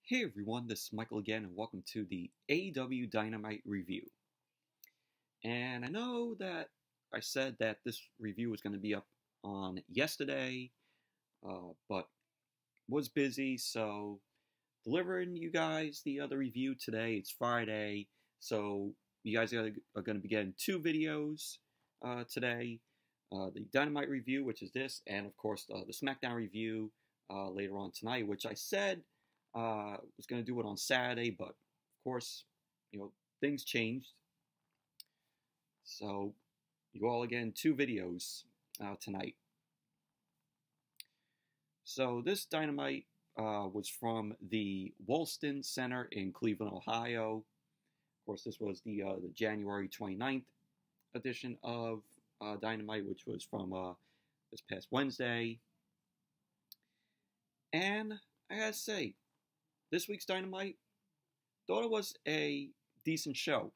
Hey everyone, this is Michael again, and welcome to the AEW Dynamite review. And I know that I said that this review was going to be up on yesterday, but was busy, so delivering you guys the other review today. It's Friday, so you guys are going to be getting two videos today. The Dynamite review, which is this, and of course the SmackDown review later on tonight, which I said was going to do it on Saturday, but of course, things changed. So you all again two videos tonight. So this Dynamite was from the Wolstein Center in Cleveland, Ohio. Of course, this was the January 29th edition of Dynamite, which was from this past Wednesday. And I gotta say, this week's Dynamite, thought it was a decent show.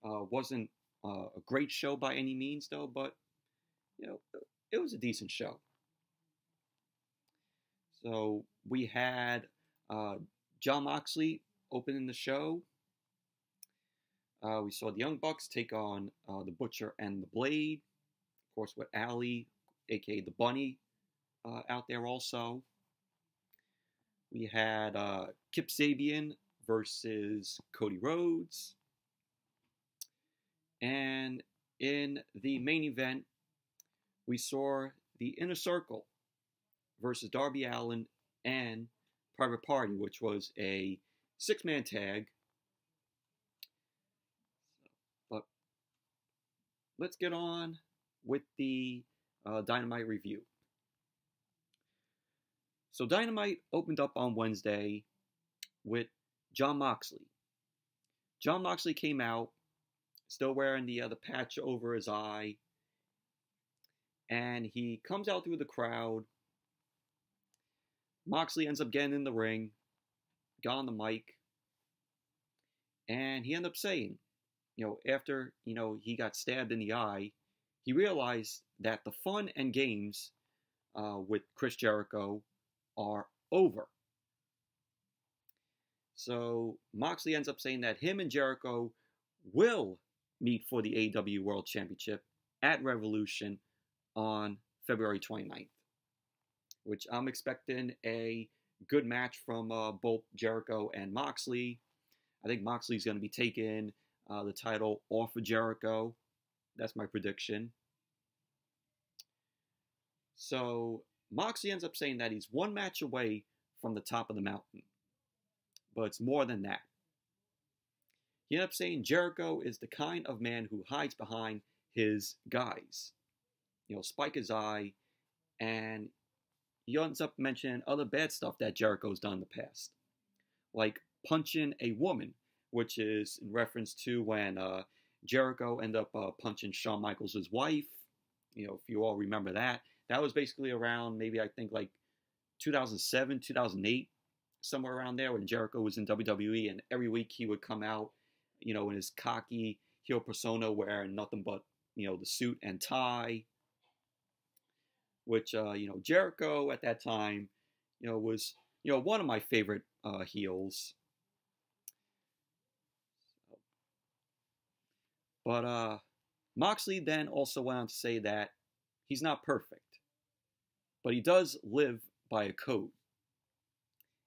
Wasn't a great show by any means, though, but, it was a decent show. So we had JON MOXLEY opening the show. We saw the Young Bucks take on the Butcher and the Blade. Of course, with Allin, a.k.a. the Bunny, out there also. We had Kip Sabian versus Cody Rhodes. And in the main event, we saw the Inner Circle versus Darby, Allin, and Private Party, which was a six-man tag. But let's get on with the Dynamite review. So Dynamite opened up on Wednesday with JON MOXLEY. JON MOXLEY came out, still wearing the patch over his eye, and he comes out through the crowd. Moxley ends up getting in the ring, got on the mic, and he ended up saying, after, he got stabbed in the eye, he realized that the fun and games with Chris Jericho are over. So Moxley ends up saying that him and Jericho will meet for the AEW World Championship at Revolution on February 29th, which I'm expecting a good match from both Jericho and Moxley. I think Moxley's going to be taking the title off of Jericho. That's my prediction. So Moxley ends up saying that he's one match away from the top of the mountain. But it's more than that. He ends up saying Jericho is the kind of man who hides behind his guys. Spike his eye. And he ends up mentioning other bad stuff that Jericho's done in the past. Like punching a woman, which is in reference to when Jericho ended up punching Shawn Michaels' wife. If you all remember that. That was basically around maybe I think like 2007, 2008, somewhere around there when Jericho was in WWE, and every week he would come out, in his cocky heel persona wearing nothing but, the suit and tie, which, Jericho at that time, was, one of my favorite heels. But Moxley then also went on to say that he's not perfect. But he does live by a code.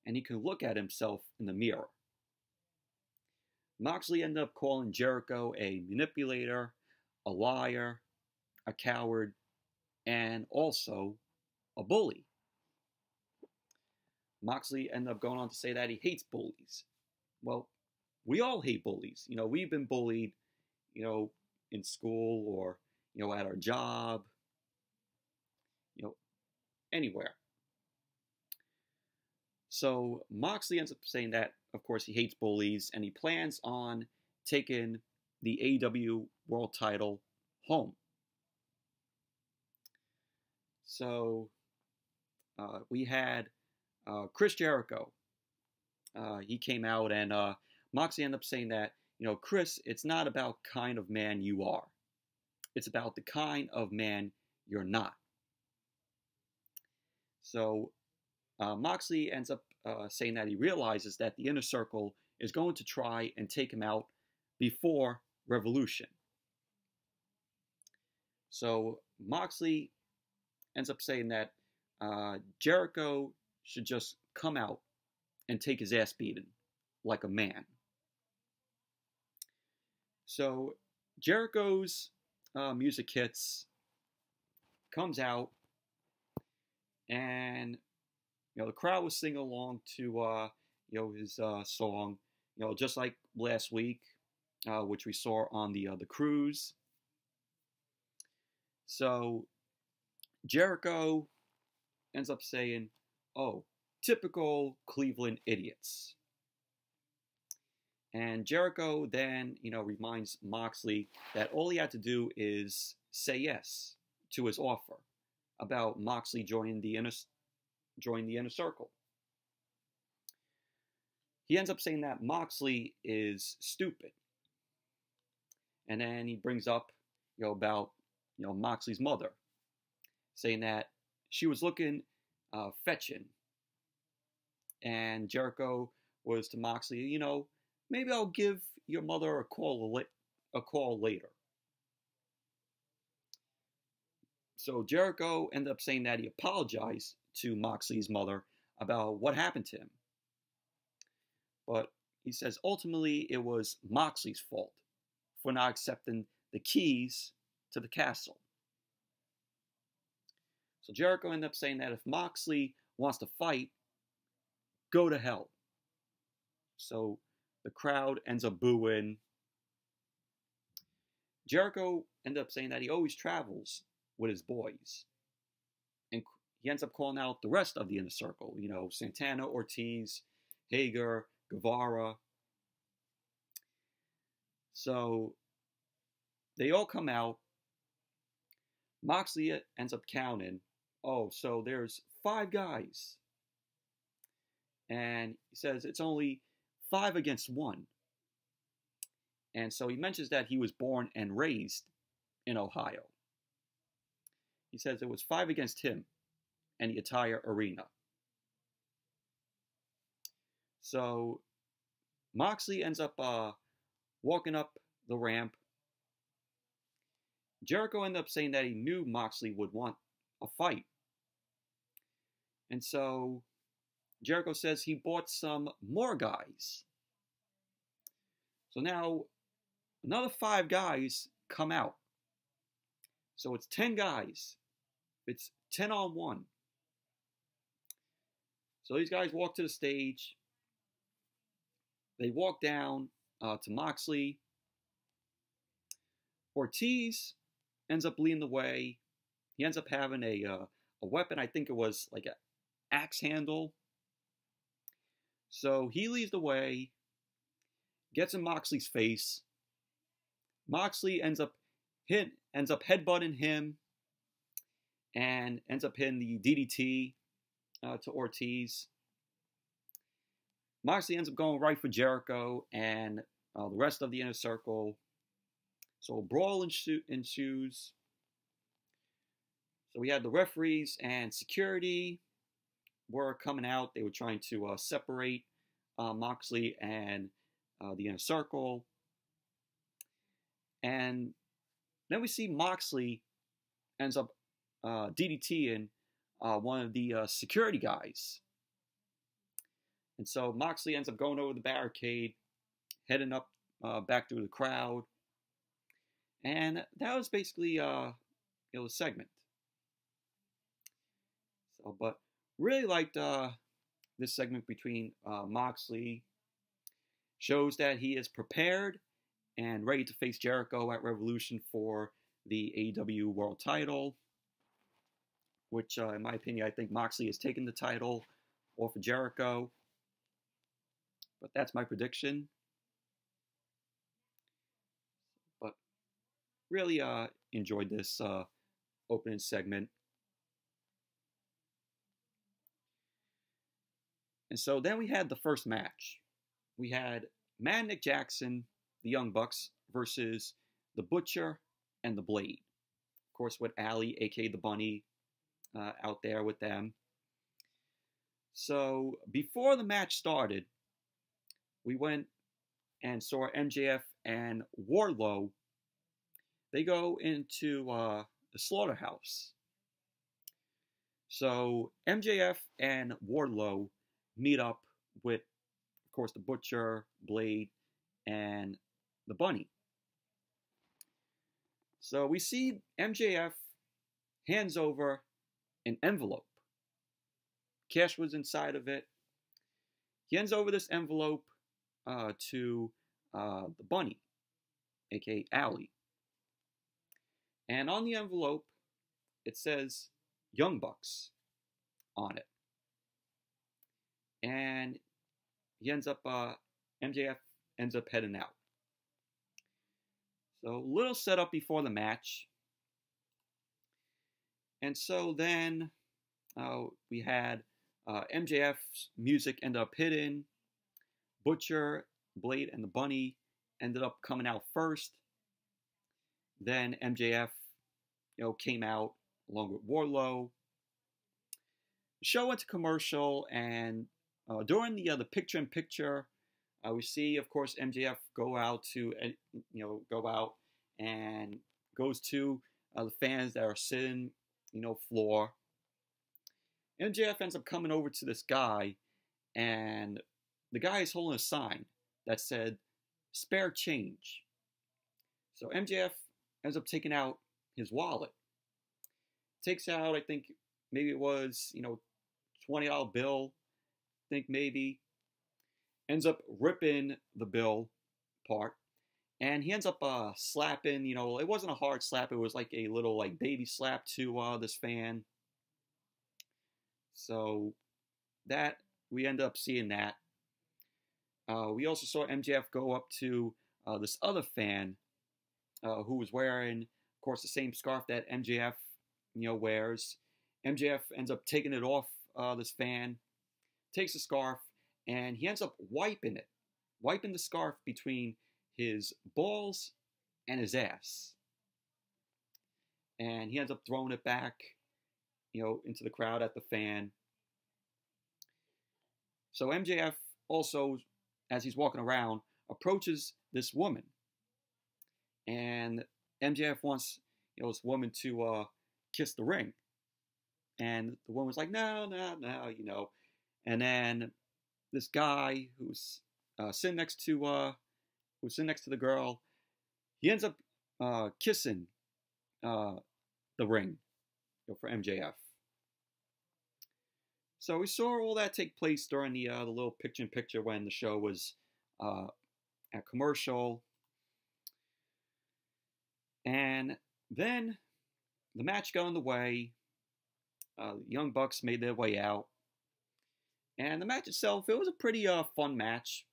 And he can look at himself in the mirror. Moxley ended up calling Jericho a manipulator, a liar, a coward, and also a bully. Moxley ended up going on to say that he hates bullies. Well, we all hate bullies. We've been bullied, in school or, at our job. Anywhere. So Moxley ends up saying that, of course, he hates bullies, and he plans on taking the AEW World title home. So we had Chris Jericho. He came out, and Moxley ended up saying that, Chris, it's not about kind of man you are. It's about the kind of man you're not. So Moxley ends up saying that he realizes that the Inner Circle is going to try and take him out before Revolution. So Moxley ends up saying that Jericho should just come out and take his ass beaten like a man. So Jericho's music hits, comes out, and the crowd was singing along to his song, just like last week, which we saw on the cruise. So Jericho ends up saying, "Oh, typical Cleveland idiots." And Jericho then, reminds Moxley that all he had to do is say yes to his offer about Moxley joining the inner circle. He ends up saying that Moxley is stupid. And then he brings up, about, Moxley's mother, saying that she was looking fetching. And Jericho was to Moxley, maybe I'll give your mother a call later. So Jericho ended up saying that he apologized to Moxley's mother about what happened to him. But he says ultimately it was Moxley's fault for not accepting the keys to the castle. So Jericho ended up saying that if Moxley wants to fight, go to hell. So the crowd ends up booing. Jericho ended up saying that he always travels with his boys. And he ends up calling out the rest of the Inner Circle, Santana, Ortiz, Hager, Guevara. So they all come out. Moxley ends up counting. Oh, so there's 5 guys. And he says it's only 5 against 1. And so he mentions that he was born and raised in Ohio. He says it was 5 against him and the entire arena. So Moxley ends up walking up the ramp. Jericho ended up saying that he knew Moxley would want a fight. And so Jericho says he bought some more guys. So now another 5 guys come out. So it's 10 guys. It's 10 on 1. So these guys walk to the stage. They walk down to Moxley. Ortiz ends up leading the way. He ends up having a weapon. I think it was like an axe handle. So he leads the way, gets in Moxley's face. Moxley ends up headbutting him, and ends up hitting the DDT to Ortiz. Moxley ends up going right for Jericho and the rest of the Inner Circle. So a brawl ensues. So we had the referees and security were coming out. They were trying to separate Moxley and the Inner Circle. And then we see Moxley ends up DDTing one of the security guys. And so Moxley ends up going over the barricade, heading up back through the crowd. And that was basically the segment. So, but really liked this segment between Moxley. Shows that he is prepared and ready to face Jericho at Revolution for the AEW World Title. Which, in my opinion, I think Moxley has taken the title off of Jericho. But that's my prediction. But really enjoyed this opening segment. And so then we had the first match. We had Mad Nick Jackson, the Young Bucks, versus the Butcher and the Blade. Of course, with Allie, a.k.a. the Bunny, out there with them. So before the match started, we went and saw MJF and Wardlow. They go into the slaughterhouse. So MJF and Wardlow meet up with, of course, the Butcher, Blade, and the Bunny. So we see MJF hands over an envelope. Cash was inside of it. He hands over this envelope to the Bunny, aka Allin. And on the envelope, it says Young Bucks on it. And MJF ends up heading out. So little setup before the match. And so then we had MJF's music end up hitting. Butcher, Blade, and the Bunny ended up coming out first. Then MJF, came out along with Wardlow. The show went to commercial, and during the picture-in-picture, we see, of course, MJF go out and goes to the fans that are sitting, floor. MJF ends up coming over to this guy, and the guy is holding a sign that said, "Spare change." So MJF ends up taking out his wallet. Takes out, I think, maybe it was, $20 bill, I think maybe. Ends up ripping the bill part. And he ends up slapping, it wasn't a hard slap. It was like a little baby slap to this fan. So that, we end up seeing that. We also saw MJF go up to this other fan who was wearing, of course, the same scarf that MJF, wears. MJF ends up taking it off this fan, takes the scarf, and he ends up wiping the scarf between his balls and his ass. And he ends up throwing it back, into the crowd at the fan. So MJF also, as he's walking around, approaches this woman. And MJF wants, this woman to kiss the ring. And the woman's like, no. And then this guy who's sitting next to the girl, he ends up kissing the ring for MJF. So we saw all that take place during the little picture-in-picture when the show was at commercial. And then the match got underway. The Young Bucks made their way out. And the match itself, it was a pretty fun match.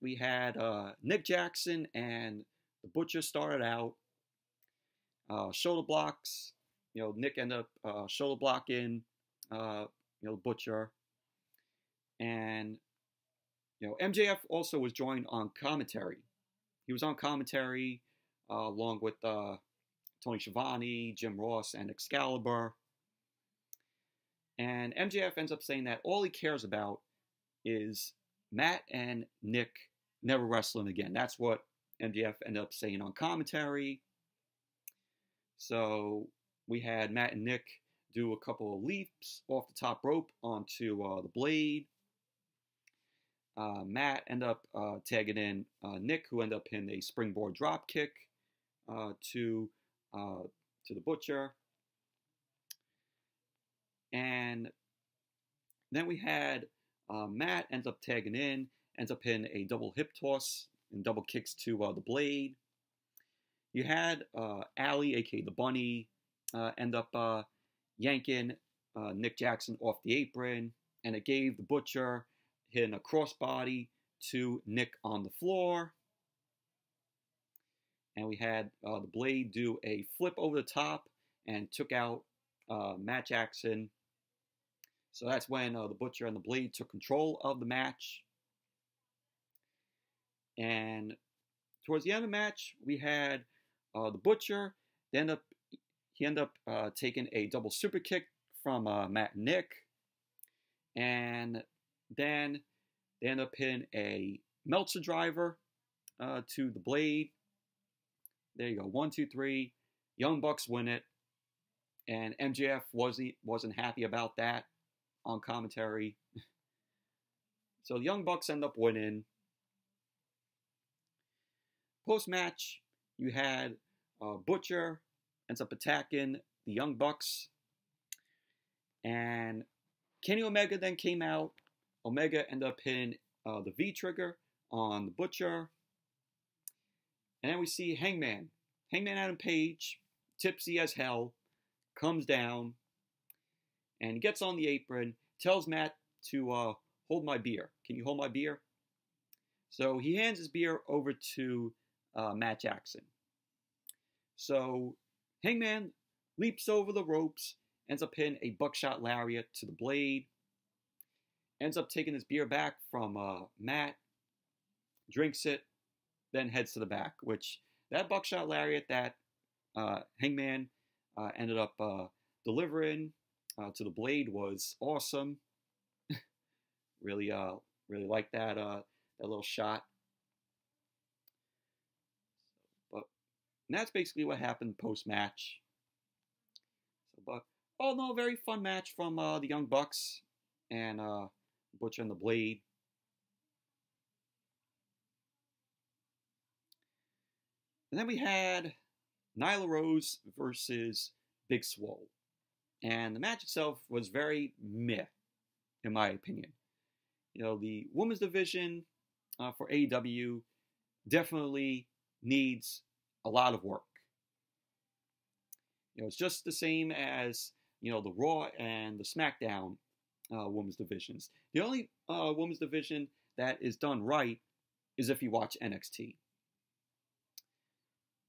We had Nick Jackson and the Butcher started out. Shoulder blocks. Nick ended up shoulder blocking the Butcher. And, MJF also was joined on commentary. He was on commentary along with Tony Schiavone, Jim Ross, and Excalibur. And MJF ends up saying that all he cares about is Matt and Nick never wrestling again. That's what MJF ended up saying on commentary. So we had Matt and Nick do a couple of leaps off the top rope onto the Blade. Matt ended up tagging in Nick, who ended up hitting a springboard drop kick to the Butcher. And then we had Matt ends up tagging in, ends up hitting a double hip toss and double kicks to the Blade. You had Allin, aka the Bunny, end up yanking Nick Jackson off the apron, and it gave the Butcher hitting a crossbody to Nick on the floor. And we had the Blade do a flip over the top and took out Matt Jackson. So that's when the Butcher and the Blade took control of the match. And towards the end of the match, we had the Butcher. He ended up taking a double super kick from Matt and Nick. And then they end up hitting a Meltzer driver to the Blade. There you go. 1, 2, 3. Young Bucks win it. And MJF wasn't happy about that on commentary. So the Young Bucks end up winning. Post-match, you had Butcher ends up attacking the Young Bucks. And Kenny Omega then came out. Omega ended up hitting the V-trigger on the Butcher. And then we see Hangman Adam Page, tipsy as hell, comes down and gets on the apron, tells Matt to hold my beer. Can you hold my beer? So he hands his beer over to Matt Jackson. So Hangman leaps over the ropes, ends up hitting a buckshot lariat to the Blade, ends up taking his beer back from Matt, drinks it, then heads to the back, which that buckshot lariat that Hangman ended up delivering to the Blade was awesome. Really liked that little shot. And that's basically what happened post-match. But all in all, very fun match from the Young Bucks and Butcher and the Blade. And then we had Nyla Rose versus Big Swole. And the match itself was very meh, in my opinion. You know, the women's division for AEW definitely needs a lot of work. You know, it's just the same as, you know, the Raw and the SmackDown women's divisions. The only women's division that is done right is if you watch NXT.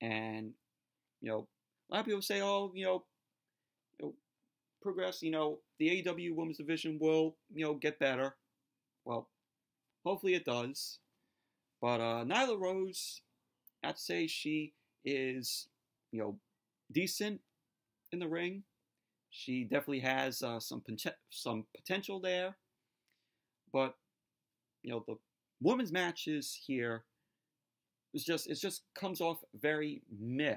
And, you know, a lot of people say, oh, progress, the AEW women's division will, get better. Well, hopefully it does. But Nyla Rose, I'd say she is, decent in the ring. She definitely has some potential there. But, the women's matches here, it just comes off very meh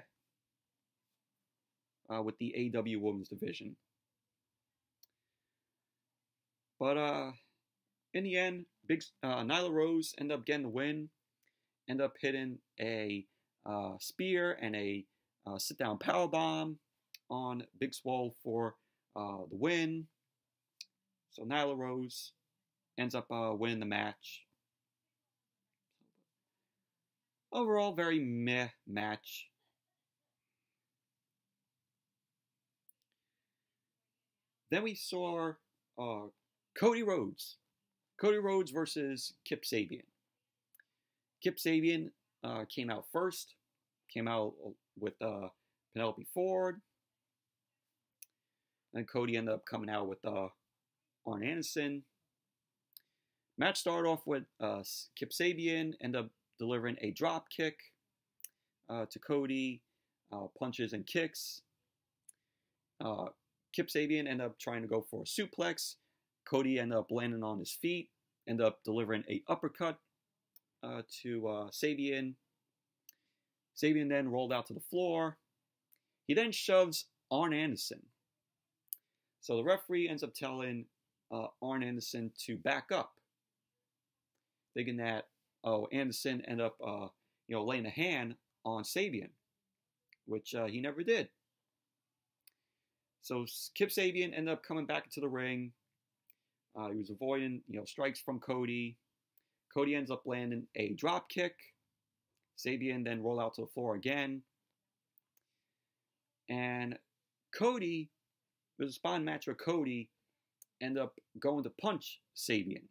with the AEW women's division. But in the end, Nyla Rose ended up getting the win. Ended up hitting a spear and a sit-down powerbomb on Big Swole for the win. So Nyla Rose ends up winning the match. Overall, very meh match. Then we saw Cody Rhodes. Cody Rhodes versus Kip Sabian. Kip Sabian came out first. Came out with Penelope Ford. And Cody ended up coming out with Arn Anderson. Match started off with Kip Sabian ended up delivering a drop kick to Cody, punches and kicks. Kip Sabian ended up trying to go for a suplex. Cody ended up landing on his feet, ended up delivering a uppercut to Sabian. Sabian then rolled out to the floor. He then shoves Arn Anderson. So the referee ends up telling Arn Anderson to back up, thinking that Anderson ended up laying a hand on Sabian, which he never did. So Kip Sabian ended up coming back into the ring. He was avoiding strikes from Cody. Cody ends up landing a drop kick. Sabian then rolled out to the floor again. And Cody, there's a spot match where Cody ended up going to punch Sabian.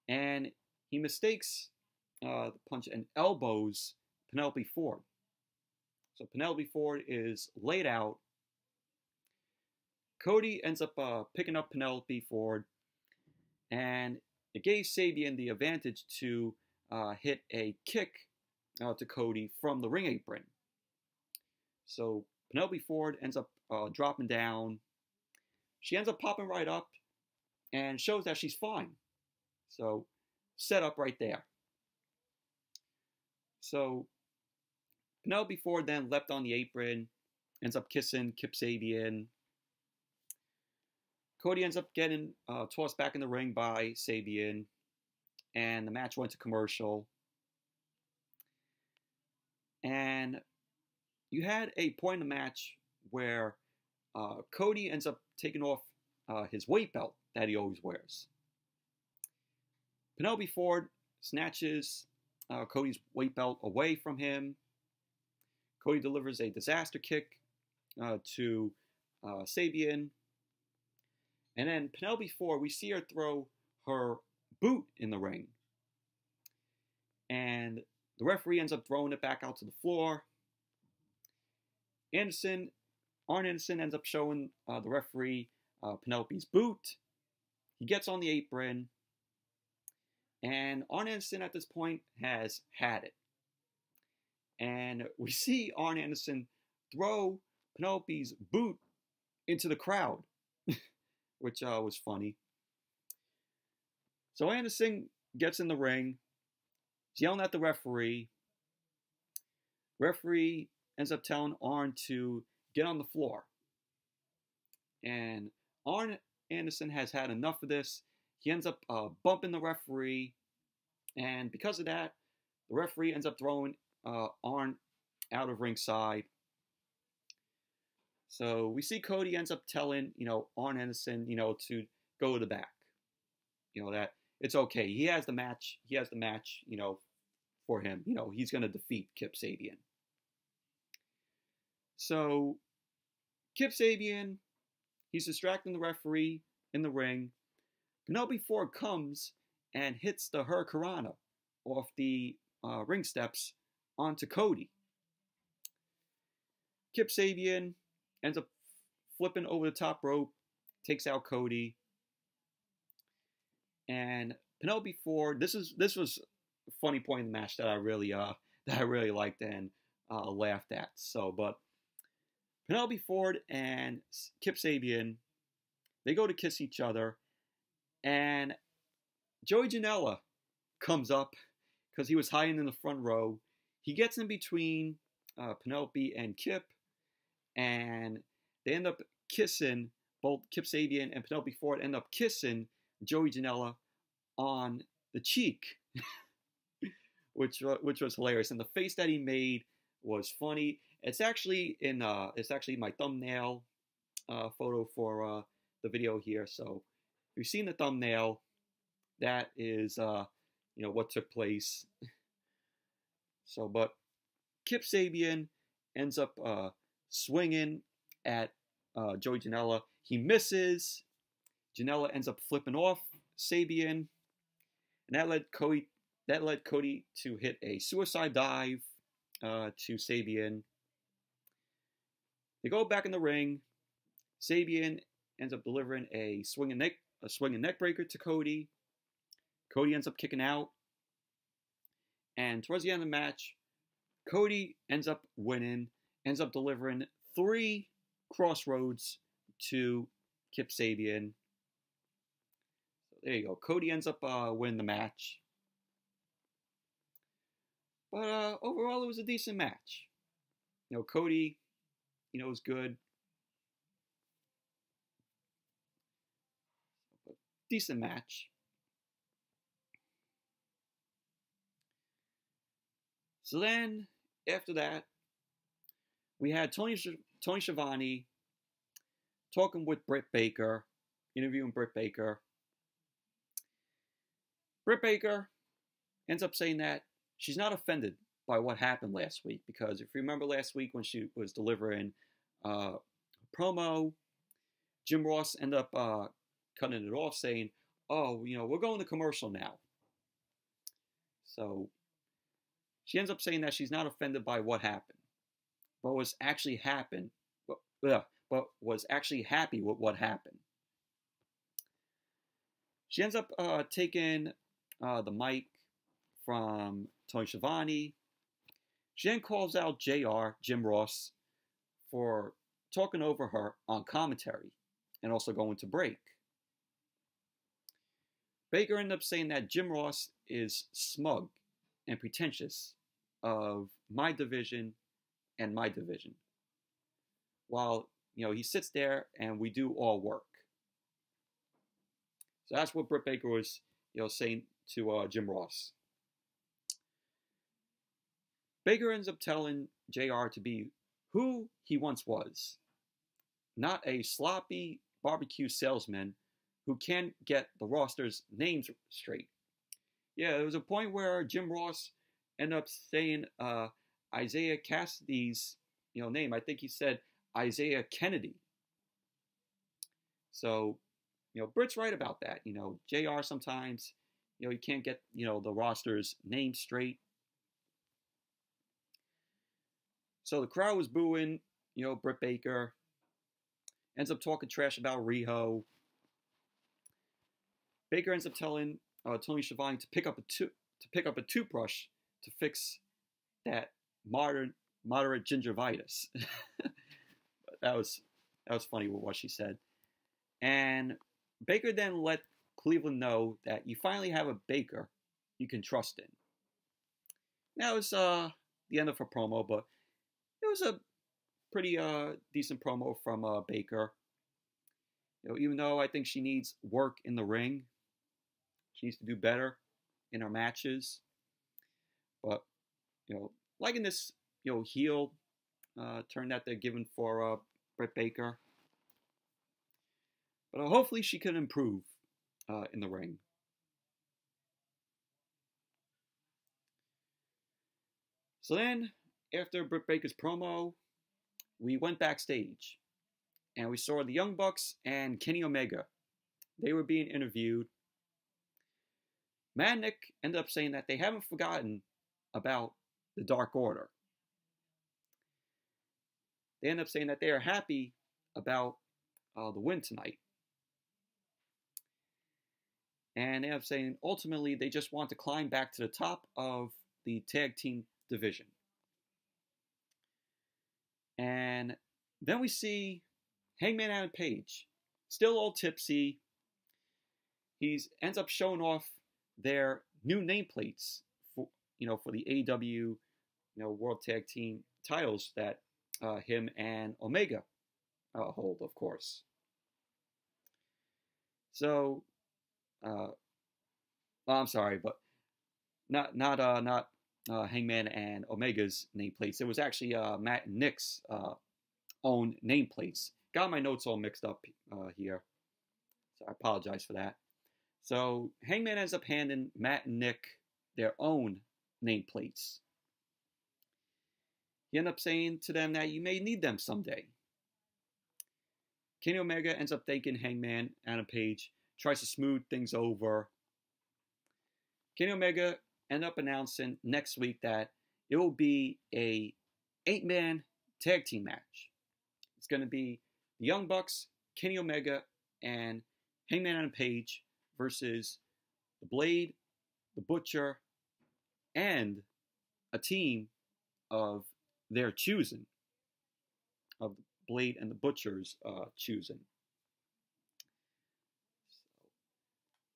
And he mistakes the punch and elbows Penelope Ford. So Penelope Ford is laid out. Cody ends up picking up Penelope Ford. And it gave Sabian the advantage to hit a kick to Cody from the ring apron. So Penelope Ford ends up dropping down. She ends up popping right up. and shows that she's fine. So, set up right there. So, Penelope Ford then leapt on the apron, ends up kissing Kip Sabian. Cody ends up getting tossed back in the ring by Sabian, and the match went to commercial. And you had a point in the match where Cody ends up taking off his weight belt that he always wears. Penelope Ford snatches Cody's weight belt away from him. Cody delivers a disaster kick to Sabian. And then Penelope Ford, we see her throw her boot in the ring. And the referee ends up throwing it back out to the floor. Arn Anderson ends up showing the referee Penelope's boot. He gets on the apron. And Arn Anderson at this point has had it. And we see Arn Anderson throw Penelope's boot into the crowd, which was funny. So Anderson gets in the ring. He's yelling at the referee. Referee ends up telling Arn to get on the floor. And Arn Anderson has had enough of this. He ends up bumping the referee. And because of that, the referee ends up throwing Arn out of ringside. So we see Cody ends up telling, Arn Anderson, to go to the back. That it's okay. He has the match. For him. He's going to defeat Kip Sabian. So Kip Sabian, he's distracting the referee in the ring. Penelope Ford comes and hits the Hurricanrana off the ring steps onto Cody. Kip Sabian ends up flipping over the top rope, takes out Cody. And Penelope Ford, this was a funny point in the match that I really liked and laughed at. But Penelope Ford and Kip Sabian, they go to kiss each other, and Joey Janela comes up because he was hiding in the front row. He gets in between Penelope and Kip, and they end up kissing. Both Kip Sabian and Penelope Ford end up kissing Joey Janela on the cheek, which was hilarious. And the face that he made was funny. It's actually in my thumbnail photo for the video here. So if you've seen the thumbnail, that is what took place. So, but Kip Sabian ends up swinging at Joey Janela. He misses. Janela ends up flipping off Sabian, and that led Cody to hit a suicide dive to Sabian. They go back in the ring. Sabian ends up delivering a swinging neck breaker to Cody. Cody ends up kicking out. And towards the end of the match, Cody ends up winning, ends up delivering 3 crossroads to Kip Sabian. So there you go. Cody ends up winning the match. But overall, it was a decent match. Cody, was good. Decent match. So then, after that, we had Tony Schiavone talking with Britt Baker, interviewing Britt Baker. Britt Baker ends up saying that she's not offended by what happened last week, because if you remember last week when she was delivering a promo, Jim Ross ended up cutting it off, saying, "Oh, we're going to commercial now." So she ends up saying that she's not offended by what happened, but was actually happy with what happened. She ends up taking the mic from Tony Schiavone. She then calls out JR, Jim Ross, for talking over her on commentary and also going to break. Baker ended up saying that Jim Ross is smug and pretentious of my division and my division, while he sits there and we do all work. So that's what Britt Baker was saying to Jim Ross. Baker ends up telling JR to be who he once was, not a sloppy barbecue salesman who can't get the roster's names straight. Yeah, there was a point where Jim Ross ended up saying Isaiah Cassidy's name. I think he said Isaiah Kennedy. So, Britt's right about that. JR sometimes, you can't get, the roster's name straight. So the crowd was booing, Britt Baker. Ends up talking trash about Riho. Baker ends up telling Tony Schiavone to pick up a toothbrush to fix that moderate gingivitis. that was funny with what she said. And Baker then let Cleveland know that you finally have a Baker you can trust in. That was the end of her promo, but it was a pretty decent promo from Baker. Even though I think she needs work in the ring, she needs to do better in her matches. But liking this heel turn that they're giving for Britt Baker. But hopefully she can improve in the ring. So then, after Britt Baker's promo, we went backstage. And we saw the Young Bucks and Kenny Omega. They were being interviewed. Matt and Nick ended up saying that they haven't forgotten about the Dark Order. They end up saying that they are happy about the win tonight. And they end up saying ultimately they just want to climb back to the top of the tag team division. And then we see Hangman Adam Page, still all tipsy. He ends up showing off their new nameplates for the AEW World Tag Team titles that him and Omega hold, of course. So, I'm sorry, but not Hangman and Omega's nameplates. It was actually Matt and Nick's own nameplates. Got my notes all mixed up here, so I apologize for that. So Hangman ends up handing Matt and Nick their own nameplates. He ends up saying to them that you may need them someday. Kenny Omega ends up thanking Hangman Adam Page, tries to smooth things over. Kenny Omega ends up announcing next week that it will be a 8-man tag team match. It's going to be the Young Bucks, Kenny Omega, and Hangman Adam Page versus the Blade, the Butcher, and a team of their choosing. Of the Blade and the Butcher's choosing.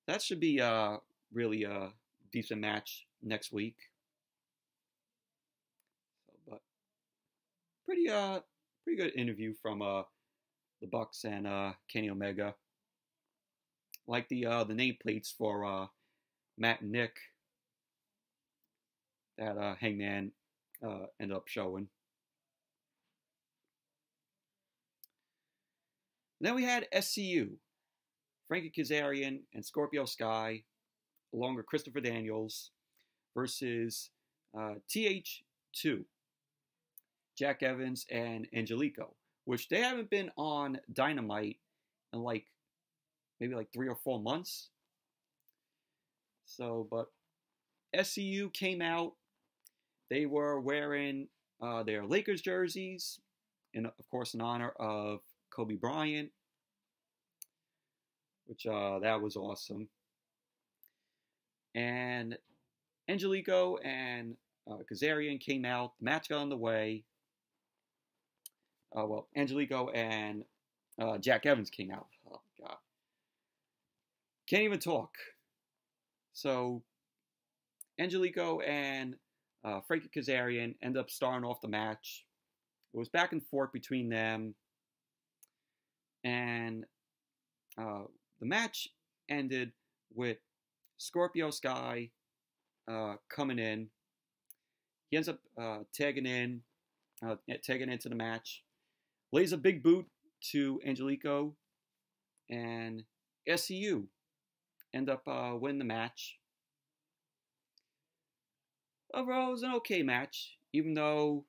That should be really a decent match next week. But pretty good interview from the Bucks and Kenny Omega. Like the nameplates for Matt and Nick that Hangman ended up showing. And then we had SCU, Frankie Kazarian and Scorpio Sky, along with Christopher Daniels, versus TH2, Jack Evans and Angelico, which they haven't been on Dynamite in maybe 3 or 4 months. So, but SCU came out. They were wearing their Lakers jerseys, and of course in honor of Kobe Bryant, which that was awesome. And Angelico and Kazarian came out. The match got on the way. Angelico and Jack Evans came out. Oh, God. Can't even talk. So Angelico and Frankie Kazarian end up starting off the match. It was back and forth between them. And the match ended with Scorpio Sky coming in. He ends up tagging into the match. Lays a big boot to Angelico. And SCU end up winning the match. Overall, it was an okay match, even though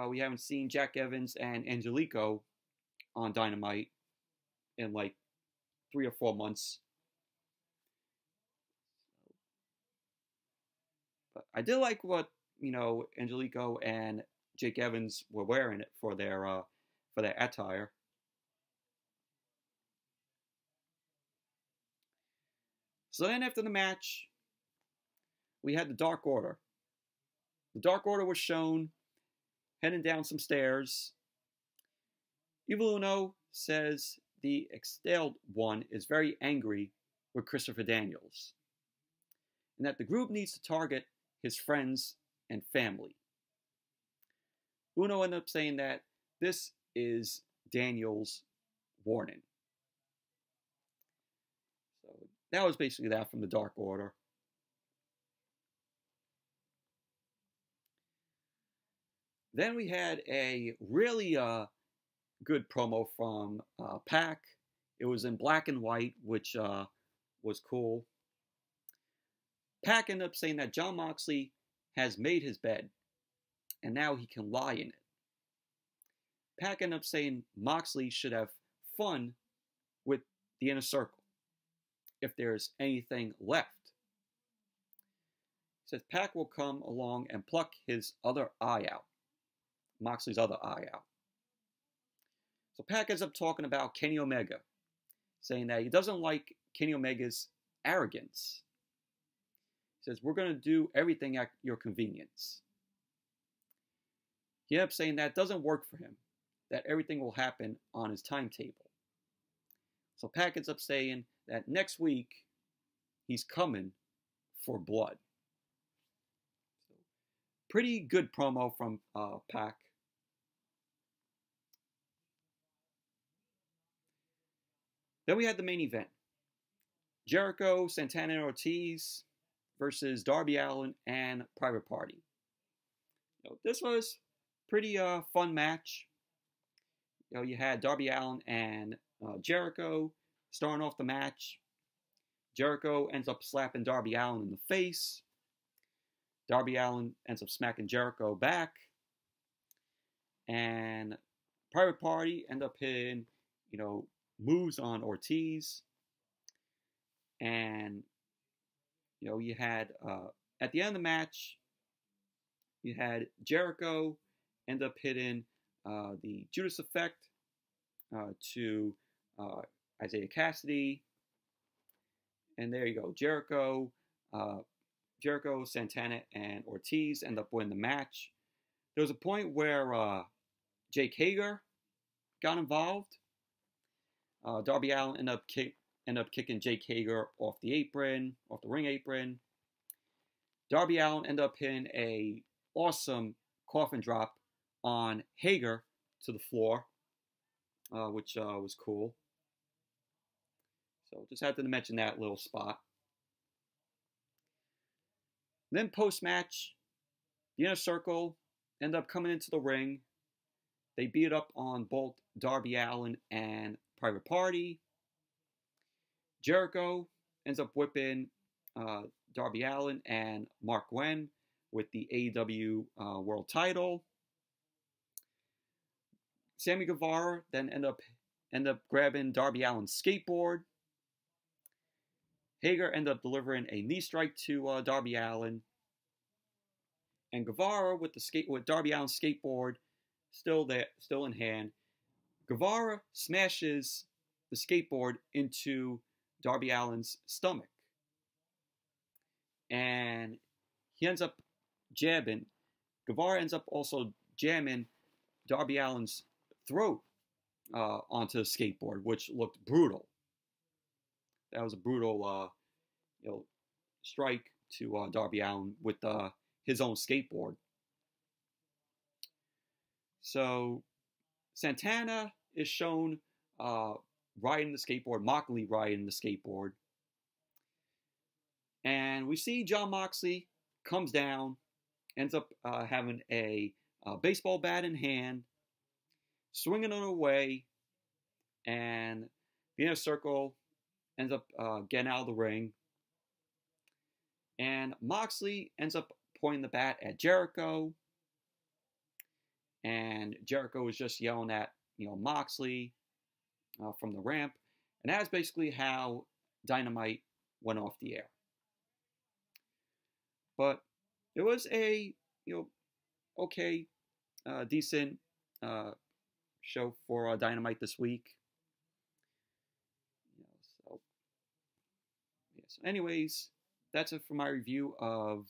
we haven't seen Jack Evans and Angelico on Dynamite in like 3 or 4 months. But I did like what, Angelico and Jake Evans were wearing it for their attire. So then after the match, we had the Dark Order. The Dark Order was shown heading down some stairs. Evil Uno says the Exhaled One is very angry with Christopher Daniels, and that the group needs to target his friends and family. Uno ended up saying that this is Daniels' warning. So that was basically that from the Dark Order. Then we had a really good promo from Pac. It was in black and white, which was cool. Pac ended up saying that Jon Moxley has made his bed, and now he can lie in it. Pac ended up saying Moxley should have fun with the Inner Circle, if there's anything left. He says Pac will come along and pluck his other eye out. Moxley's other eye out. So Pac ends up talking about Kenny Omega, saying that he doesn't like Kenny Omega's arrogance. He says, we're going to do everything at your convenience. He ended up saying that doesn't work for him, that everything will happen on his timetable. So Pac ends up saying that next week, he's coming for blood. So, pretty good promo from Pac. Then we had the main event. Jericho, Santana, and Ortiz versus Darby Allin and Private Party. This was pretty fun match. You had Darby Allin and Jericho starting off the match. Jericho ends up slapping Darby Allin in the face. Darby Allin ends up smacking Jericho back. And Private Party end up hitting, moves on Ortiz. And, you had, at the end of the match, you had Jericho end up hitting the Judas Effect to Isaiah Cassidy. And there you go. Jericho, Santana, and Ortiz end up winning the match. There was a point where Jake Hager got involved. Darby Allin ended up kicking Jake Hager off the ring apron. Darby Allin ended up hitting a awesome coffin drop on Hager to the floor, which was cool. So just had to mention that little spot. Then post-match, the Inner Circle end up coming into the ring. They beat up on both Darby Allin and Private Party. Jericho ends up whipping Darby Allin and Mark Wen with the AEW World Title. Sammy Guevara then end up grabbing Darby Allin's skateboard. Hager ended up delivering a knee strike to Darby Allin. And Guevara with Darby Allin's skateboard still in hand. Guevara smashes the skateboard into Darby Allin's stomach. And he ends up jabbing. Guevara ends up also jamming Darby Allin's throat onto the skateboard, which looked brutal. That was a brutal, strike to Darby Allin with his own skateboard. So Santana is shown riding the skateboard, Moxley riding the skateboard. And we see Jon Moxley comes down, ends up having a baseball bat in hand, swinging it away, and the Inner Circle ends up getting out of the ring. And Moxley ends up pointing the bat at Jericho. And Jericho is just yelling at, Moxley from the ramp. And that's basically how Dynamite went off the air. But it was a, okay, decent show for Dynamite this week. So, yes. Anyways, that's it for my review of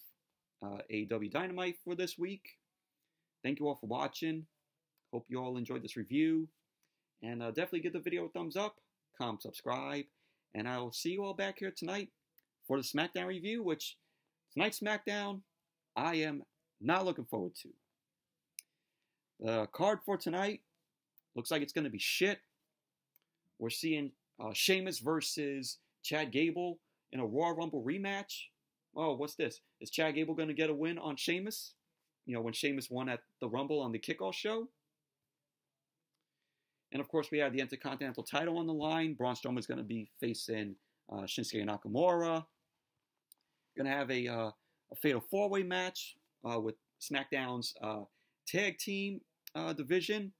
AEW Dynamite for this week. Thank you all for watching. Hope you all enjoyed this review. And definitely give the video a thumbs up, comment, subscribe. And I will see you all back here tonight for the SmackDown review, which tonight's SmackDown I am not looking forward to. The card for tonight looks like it's going to be shit. We're seeing Sheamus versus Chad Gable in a Royal Rumble rematch. Oh, what's this? Is Chad Gable going to get a win on Sheamus? When Sheamus won at the Rumble on the kickoff show. And of course, we have the Intercontinental title on the line. Braun Strowman is going to be facing Shinsuke Nakamura. Going to have a fatal four-way match with SmackDown's tag team division,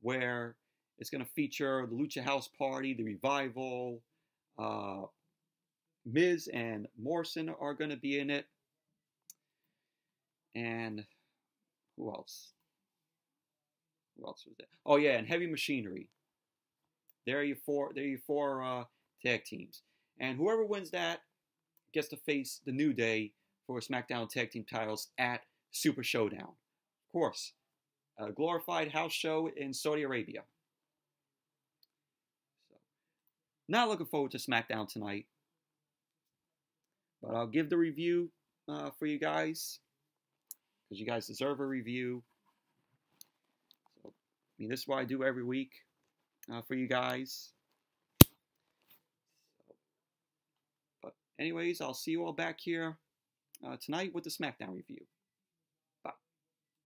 where it's going to feature the Lucha House Party, the Revival, Miz and Morrison are going to be in it. And who else? Who else was there? Oh yeah, and Heavy Machinery. There are your four tag teams. And whoever wins that gets to face the New Day for SmackDown tag team titles at Super Showdown. Of course, a glorified house show in Saudi Arabia. So, not looking forward to SmackDown tonight. But I'll give the review for you guys, because you guys deserve a review. So, this is what I do every week for you guys. But anyways, I'll see you all back here tonight with the SmackDown review.